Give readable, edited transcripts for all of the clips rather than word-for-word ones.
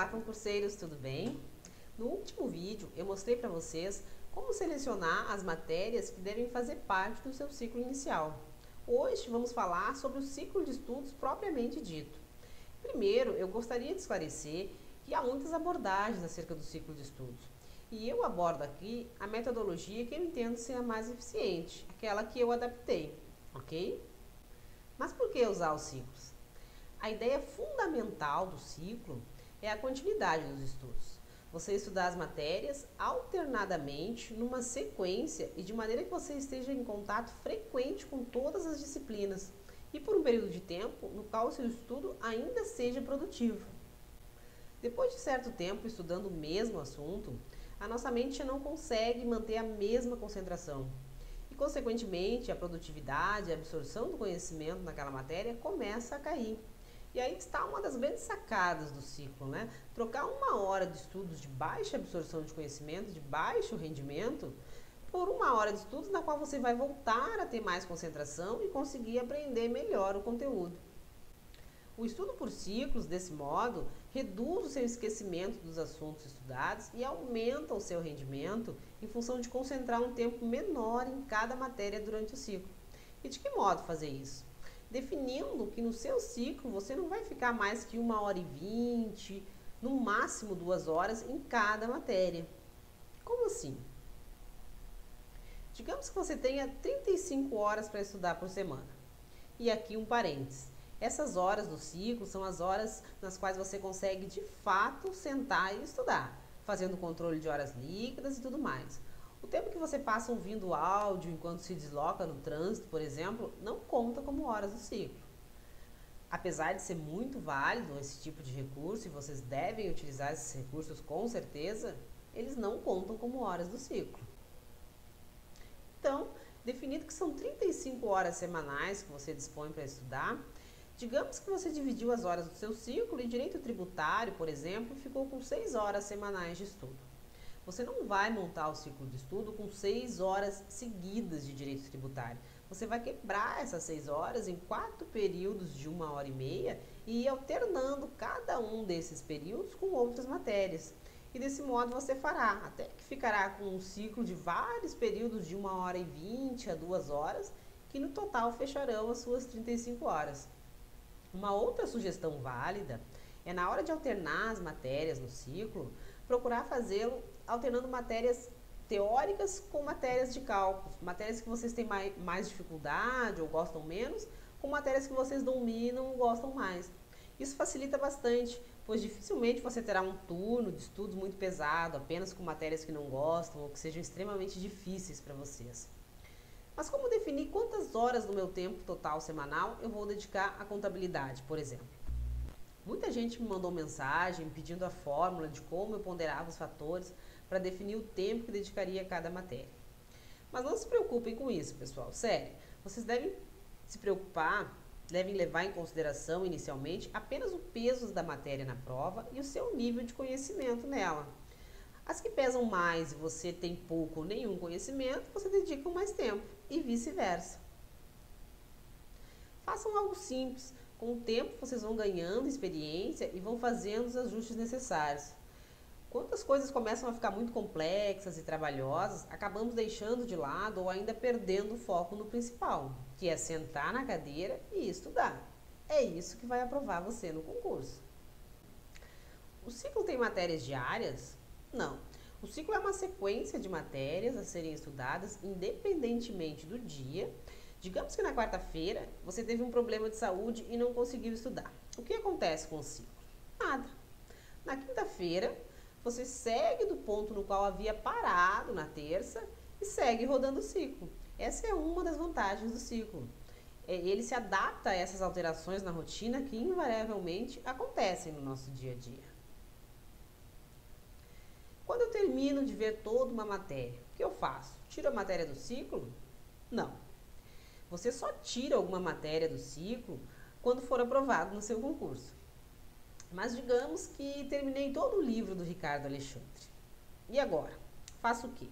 Olá, concurseiros, tudo bem? No último vídeo eu mostrei para vocês como selecionar as matérias que devem fazer parte do seu ciclo inicial. Hoje vamos falar sobre o ciclo de estudos propriamente dito. Primeiro, eu gostaria de esclarecer que há muitas abordagens acerca do ciclo de estudos. E eu abordo aqui a metodologia que eu entendo ser a mais eficiente, aquela que eu adaptei, ok? Mas por que usar os ciclos? A ideia fundamental do ciclo é a continuidade dos estudos. Você estudar as matérias alternadamente, numa sequência e de maneira que você esteja em contato frequente com todas as disciplinas e por um período de tempo no qual o seu estudo ainda seja produtivo. Depois de certo tempo estudando o mesmo assunto, a nossa mente já não consegue manter a mesma concentração e, consequentemente, a produtividade e a absorção do conhecimento naquela matéria começa a cair. E aí está uma das grandes sacadas do ciclo, né? Trocar uma hora de estudos de baixa absorção de conhecimento, de baixo rendimento, por uma hora de estudos na qual você vai voltar a ter mais concentração e conseguir aprender melhor o conteúdo. O estudo por ciclos, desse modo, reduz o seu esquecimento dos assuntos estudados e aumenta o seu rendimento em função de concentrar um tempo menor em cada matéria durante o ciclo. E de que modo fazer isso? Definindo que no seu ciclo você não vai ficar mais que 1h20, no máximo 2 horas em cada matéria. Como assim? Digamos que você tenha 35 horas para estudar por semana. E aqui um parênteses. Essas horas do ciclo são as horas nas quais você consegue de fato sentar e estudar, fazendo controle de horas líquidas e tudo mais. O tempo que você passa ouvindo áudio enquanto se desloca no trânsito, por exemplo, não conta como horas do ciclo. Apesar de ser muito válido esse tipo de recurso, e vocês devem utilizar esses recursos com certeza, eles não contam como horas do ciclo. Então, definido que são 35 horas semanais que você dispõe para estudar, digamos que você dividiu as horas do seu ciclo e direito tributário, por exemplo, ficou com 6 horas semanais de estudo. Você não vai montar o ciclo de estudo com 6 horas seguidas de direito tributário. Você vai quebrar essas 6 horas em 4 períodos de 1h30 e ir alternando cada um desses períodos com outras matérias. E desse modo você fará, até que ficará com um ciclo de vários períodos de 1h20 a 2 horas, que no total fecharão as suas 35 horas. Uma outra sugestão válida é, na hora de alternar as matérias no ciclo, procurar fazê-lo alternando matérias teóricas com matérias de cálculo, matérias que vocês têm mais dificuldade ou gostam menos, com matérias que vocês dominam ou gostam mais. Isso facilita bastante, pois dificilmente você terá um turno de estudos muito pesado, apenas com matérias que não gostam ou que sejam extremamente difíceis para vocês. Mas como definir quantas horas do meu tempo total semanal eu vou dedicar à contabilidade, por exemplo? Muita gente me mandou mensagem pedindo a fórmula de como eu ponderava os fatores para definir o tempo que dedicaria a cada matéria. Mas não se preocupem com isso, pessoal, sério. Vocês devem se preocupar, devem levar em consideração inicialmente apenas o peso da matéria na prova e o seu nível de conhecimento nela. As que pesam mais e você tem pouco ou nenhum conhecimento, você dedica mais tempo e vice-versa. Façam algo simples. Com o tempo, vocês vão ganhando experiência e vão fazendo os ajustes necessários. Quando as coisas começam a ficar muito complexas e trabalhosas, acabamos deixando de lado ou ainda perdendo o foco no principal, que é sentar na cadeira e estudar. É isso que vai aprovar você no concurso. O ciclo tem matérias diárias? Não. O ciclo é uma sequência de matérias a serem estudadas independentemente do dia. Digamos que na quarta-feira você teve um problema de saúde e não conseguiu estudar. O que acontece com o ciclo? Nada. Na quinta-feira, você segue do ponto no qual havia parado na terça e segue rodando o ciclo. Essa é uma das vantagens do ciclo. Ele se adapta a essas alterações na rotina que invariavelmente acontecem no nosso dia a dia. Quando eu termino de ver toda uma matéria, o que eu faço? Tiro a matéria do ciclo? Não. Você só tira alguma matéria do ciclo quando for aprovado no seu concurso. Mas digamos que terminei todo o livro do Ricardo Alexandre. E agora? Faço o quê?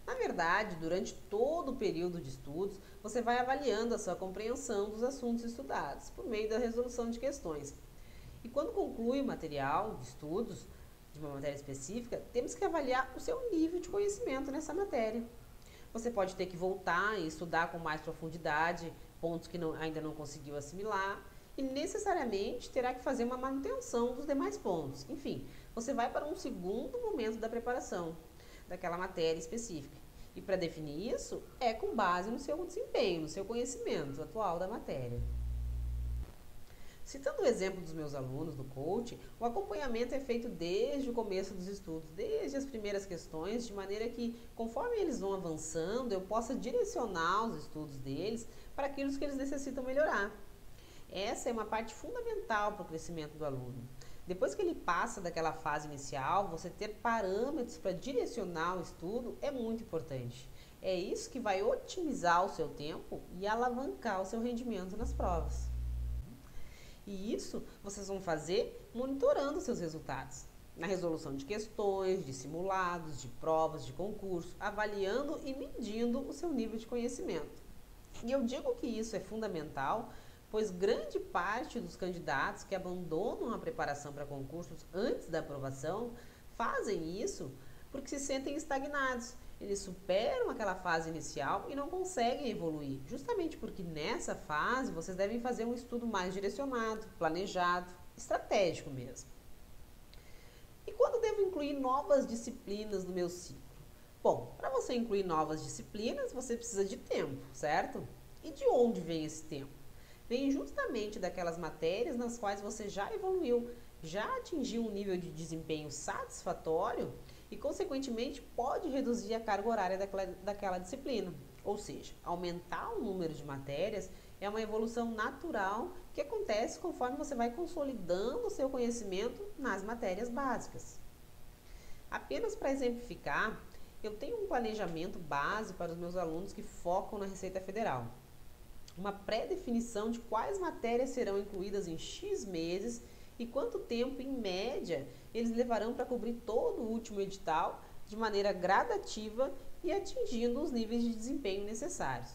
Na verdade, durante todo o período de estudos, você vai avaliando a sua compreensão dos assuntos estudados por meio da resolução de questões. E quando conclui o material de estudos de uma matéria específica, temos que avaliar o seu nível de conhecimento nessa matéria. Você pode ter que voltar e estudar com mais profundidade pontos que ainda não conseguiu assimilar e necessariamente terá que fazer uma manutenção dos demais pontos. Enfim, você vai para um segundo momento da preparação daquela matéria específica. E para definir isso, é com base no seu desempenho, no seu conhecimento atual da matéria. Citando o exemplo dos meus alunos do coaching, o acompanhamento é feito desde o começo dos estudos, desde as primeiras questões, de maneira que, conforme eles vão avançando, eu possa direcionar os estudos deles para aquilo que eles necessitam melhorar. Essa é uma parte fundamental para o crescimento do aluno. Depois que ele passa daquela fase inicial, você ter parâmetros para direcionar o estudo é muito importante. É isso que vai otimizar o seu tempo e alavancar o seu rendimento nas provas. E isso vocês vão fazer monitorando seus resultados, na resolução de questões, de simulados, de provas, de concurso, avaliando e medindo o seu nível de conhecimento. E eu digo que isso é fundamental, pois grande parte dos candidatos que abandonam a preparação para concursos antes da aprovação fazem isso porque se sentem estagnados. Eles superam aquela fase inicial e não conseguem evoluir, justamente porque nessa fase vocês devem fazer um estudo mais direcionado, planejado, estratégico mesmo. E quando devo incluir novas disciplinas no meu ciclo? Bom, para você incluir novas disciplinas, você precisa de tempo, certo? E de onde vem esse tempo? Vem justamente daquelas matérias nas quais você já evoluiu, já atingiu um nível de desempenho satisfatório e, consequentemente, pode reduzir a carga horária daquela disciplina. Ou seja, aumentar o número de matérias é uma evolução natural que acontece conforme você vai consolidando o seu conhecimento nas matérias básicas. Apenas para exemplificar, eu tenho um planejamento base para os meus alunos que focam na Receita Federal. Uma pré-definição de quais matérias serão incluídas em X meses e quanto tempo, em média, eles levarão para cobrir todo o último edital de maneira gradativa e atingindo os níveis de desempenho necessários.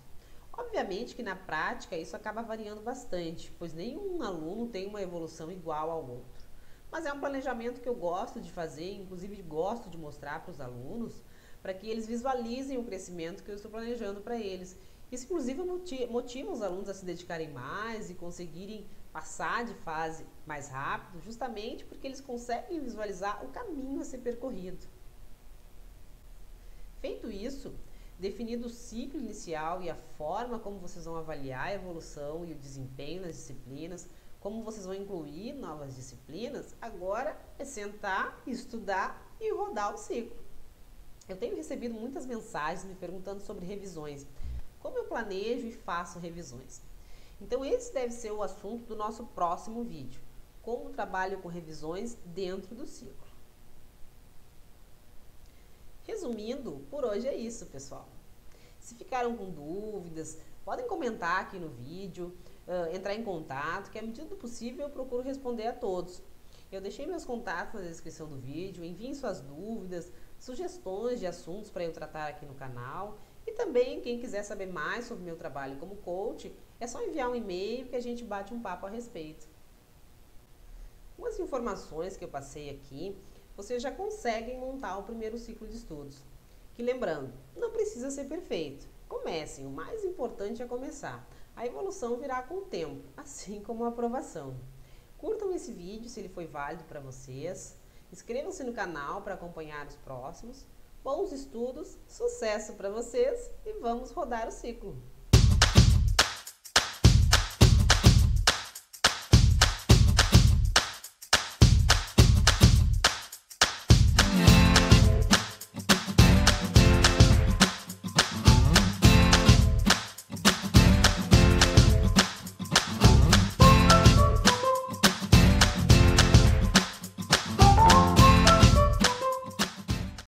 Obviamente que na prática isso acaba variando bastante, pois nenhum aluno tem uma evolução igual ao outro. Mas é um planejamento que eu gosto de fazer, inclusive gosto de mostrar para os alunos, para que eles visualizem o crescimento que eu estou planejando para eles. Isso, inclusive, motiva os alunos a se dedicarem mais e conseguirem passar de fase mais rápido, justamente porque eles conseguem visualizar o caminho a ser percorrido. Feito isso, definido o ciclo inicial e a forma como vocês vão avaliar a evolução e o desempenho nas disciplinas, como vocês vão incluir novas disciplinas, agora é sentar, estudar e rodar o ciclo. Eu tenho recebido muitas mensagens me perguntando sobre revisões. Como eu planejo e faço revisões? Então esse deve ser o assunto do nosso próximo vídeo. Como trabalho com revisões dentro do ciclo. Resumindo, por hoje é isso, pessoal. Se ficaram com dúvidas, podem comentar aqui no vídeo, entrar em contato, que à medida do possível eu procuro responder a todos. Eu deixei meus contatos na descrição do vídeo, enviem suas dúvidas, sugestões de assuntos para eu tratar aqui no canal. E também, quem quiser saber mais sobre o meu trabalho como coach, é só enviar um e-mail que a gente bate um papo a respeito. Com as informações que eu passei aqui, vocês já conseguem montar o primeiro ciclo de estudos. Que, lembrando, não precisa ser perfeito. Comecem, o mais importante é começar. A evolução virá com o tempo, assim como a aprovação. Curtam esse vídeo se ele foi válido para vocês. Inscrevam-se no canal para acompanhar os próximos. Bons estudos, sucesso para vocês e vamos rodar o ciclo!